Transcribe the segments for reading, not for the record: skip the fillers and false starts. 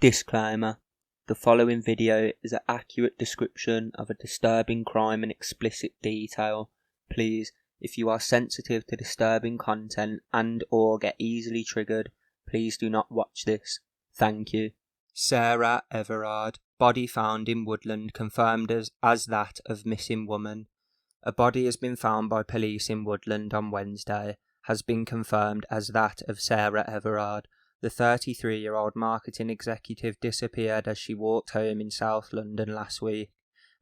Disclaimer: the following video is an accurate description of a disturbing crime and explicit detail. Please, if you are sensitive to disturbing content and or get easily triggered, please do not watch this. Thank you. Sarah Everard, body found in woodland confirmed as that of missing woman. A body has been found by police in woodland on Wednesday, has been confirmed as that of Sarah Everard. The 33-year-old marketing executive disappeared as she walked home in South London last week.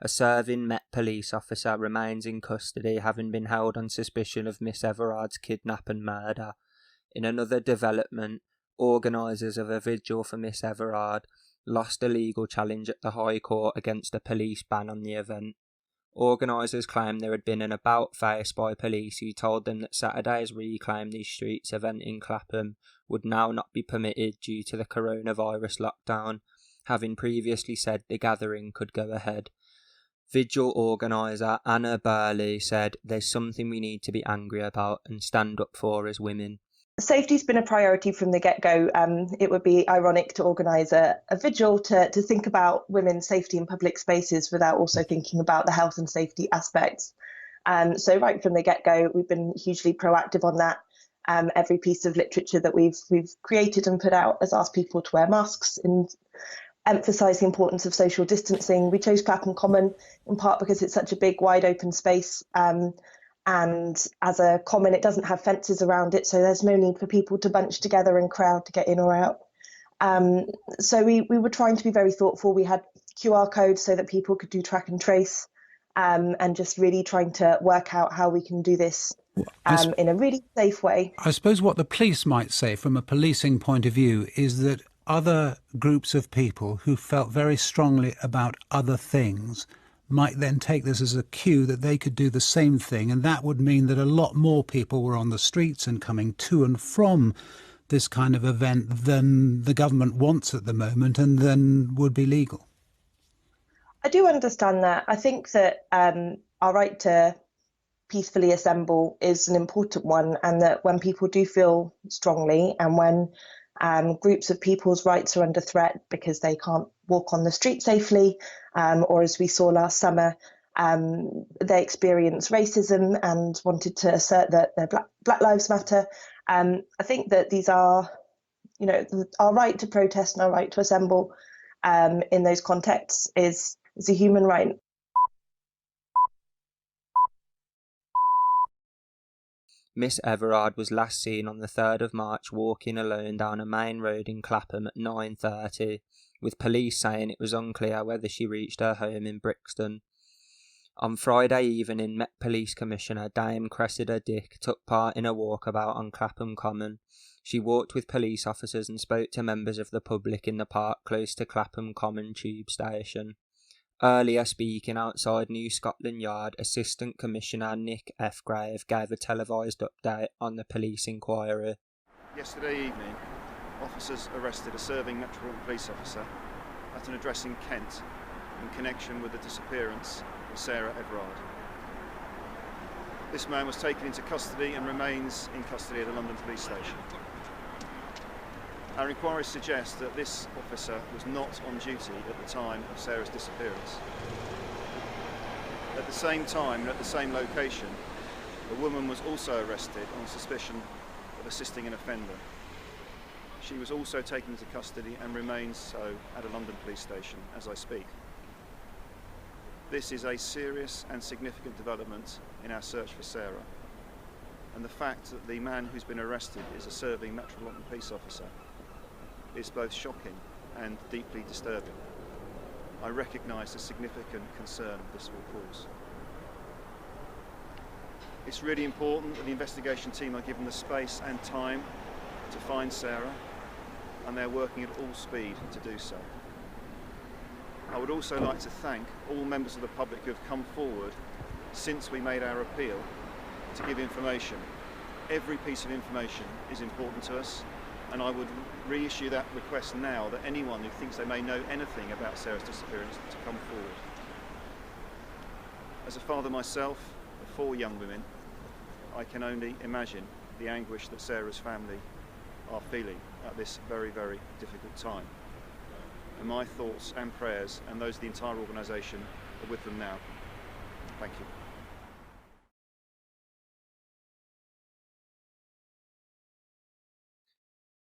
A serving Met police officer remains in custody, having been held on suspicion of Miss Everard's kidnap and murder. In another development, organisers of a vigil for Miss Everard lost a legal challenge at the High Court against a police ban on the event. Organisers claimed there had been an about-face by police who told them that Saturday's Reclaim These Streets event in Clapham would now not be permitted due to the coronavirus lockdown, having previously said the gathering could go ahead. Vigil organiser Anna Burley said, "There's something we need to be angry about and stand up for as women." Safety's been a priority from the get-go. It would be ironic to organise a vigil to think about women's safety in public spaces without also thinking about the health and safety aspects. So right from the get-go, we've been hugely proactive on that. Every piece of literature that we've created and put out has asked people to wear masks and emphasise the importance of social distancing. We chose Clapham Common in part because it's such a big, wide open space. And as a common, it doesn't have fences around it, so there's no need for people to bunch together and crowd to get in or out. So we were trying to be very thoughtful. We had QR codes so that people could do track and trace, and just really trying to work out how we can do this in a really safe way. I suppose what the police might say from a policing point of view is that other groups of people who felt very strongly about other things might then take this as a cue that they could do the same thing, and that would mean that a lot more people were on the streets and coming to and from this kind of event than the government wants at the moment and then would be legal. I do understand that. I think that our right to peacefully assemble is an important one, and that when people do feel strongly and when groups of people's rights are under threat because they can't walk on the street safely, or as we saw last summer, they experienced racism and wanted to assert that their Black Lives Matter. I think that these are, our right to protest and our right to assemble in those contexts is a human right. Miss Everard was last seen on the 3rd of March walking alone down a main road in Clapham at 9:30, with police saying it was unclear whether she reached her home in Brixton. On Friday evening, Met Police Commissioner Dame Cressida Dick took part in a walkabout on Clapham Common. She walked with police officers and spoke to members of the public in the park close to Clapham Common tube station. Earlier, speaking outside New Scotland Yard, Assistant Commissioner Nick F. Grave gave a televised update on the police inquiry. Yesterday evening, officers arrested a serving Metropolitan Police officer at an address in Kent in connection with the disappearance of Sarah Everard. This man was taken into custody and remains in custody at the London Police Station. Our inquiries suggest that this officer was not on duty at the time of Sarah's disappearance. At the same time and at the same location, a woman was also arrested on suspicion of assisting an offender. She was also taken into custody and remains so at a London police station as I speak. This is a serious and significant development in our search for Sarah, and the fact that the man who's been arrested is a serving Metropolitan Police officer is both shocking and deeply disturbing. I recognise the significant concern this will cause. It's really important that the investigation team are given the space and time to find Sarah, and they're working at all speed to do so. I would also like to thank all members of the public who have come forward since we made our appeal to give information. Every piece of information is important to us, and I would reissue that request now that anyone who thinks they may know anything about Sarah's disappearance to come forward. As a father myself of 4 young women, I can only imagine the anguish that Sarah's family are feeling at this very, very difficult time. and my thoughts and prayers and those of the entire organisation are with them now. Thank you.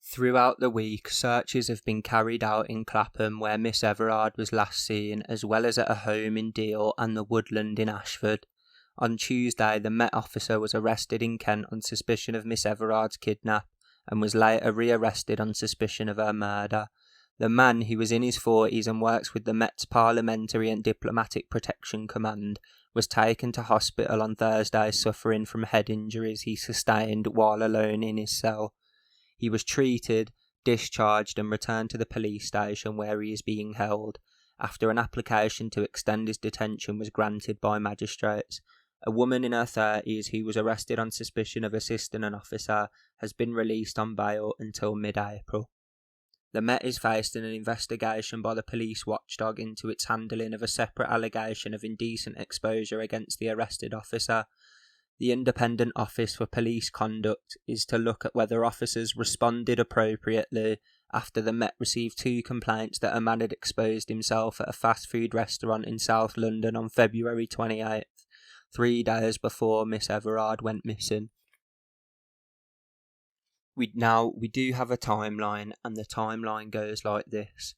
Throughout the week, searches have been carried out in Clapham where Miss Everard was last seen, as well as at a home in Deal and the Woodland in Ashford. On Tuesday, the Met officer was arrested in Kent on suspicion of Miss Everard's kidnap and was later rearrested on suspicion of her murder. The man, who was in his 40s and works with the Met's Parliamentary and Diplomatic Protection Command, was taken to hospital on Thursday suffering from head injuries he sustained while alone in his cell. He was treated, discharged and returned to the police station where he is being held, after an application to extend his detention was granted by magistrates. A woman in her 30s who was arrested on suspicion of assisting an officer has been released on bail until mid-April. The Met is facing an investigation by the police watchdog into its handling of a separate allegation of indecent exposure against the arrested officer. The Independent Office for Police Conduct is to look at whether officers responded appropriately after the Met received 2 complaints that a man had exposed himself at a fast food restaurant in South London on February 28th, 3 days before Miss Everard went missing. We do have a timeline, and the timeline goes like this.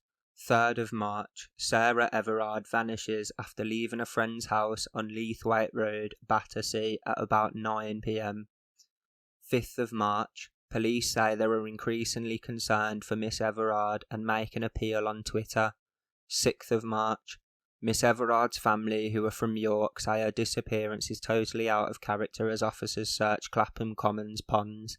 3rd of March, Sarah Everard vanishes after leaving a friend's house on Leithwaite Road, Battersea, at about 9 p.m. 5th of March, police say they are increasingly concerned for Miss Everard and make an appeal on Twitter. 6th of March, Miss Everard's family, who are from York, say her disappearance is totally out of character as officers search Clapham Commons ponds.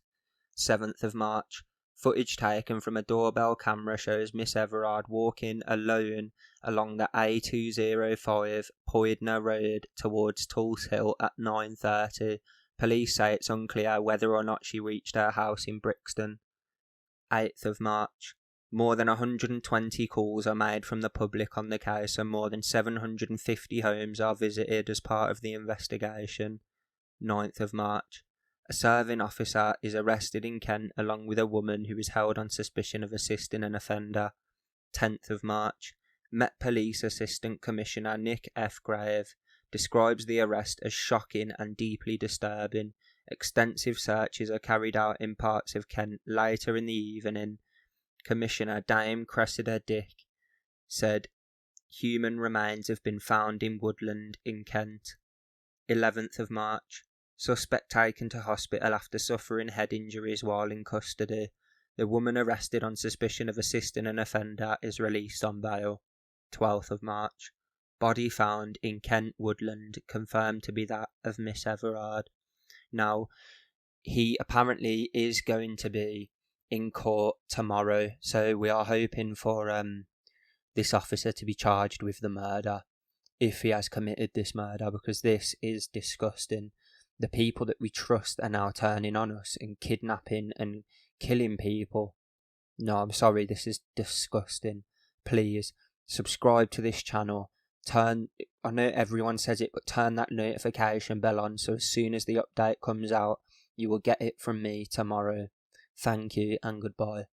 7th of March, footage taken from a doorbell camera shows Miss Everard walking alone along the A205 Poydner Road towards Tulse Hill at 9:30. Police say it's unclear whether or not she reached her house in Brixton. 8th of March, more than 120 calls are made from the public on the case and more than 750 homes are visited as part of the investigation. 9th of March, a serving officer is arrested in Kent along with a woman who is held on suspicion of assisting an offender. 10th of March, Met Police Assistant Commissioner Nick F. Grave describes the arrest as shocking and deeply disturbing. Extensive searches are carried out in parts of Kent later in the evening. Commissioner Dame Cressida Dick said human remains have been found in Woodland in Kent. 11th of March, suspect taken to hospital after suffering head injuries while in custody. The woman arrested on suspicion of assisting an offender is released on bail. 12th of March, body found in Kent Woodland, confirmed to be that of Miss Everard. Now, he apparently is going to be in court tomorrow, so we are hoping for this officer to be charged with the murder, if he has committed this murder, because this is disgusting. The people that we trust are now turning on us and kidnapping and killing people. No, I'm sorry, this is disgusting. Please, subscribe to this channel. I know everyone says it, but turn that notification bell on so as soon as the update comes out, you will get it from me tomorrow. Thank you and goodbye.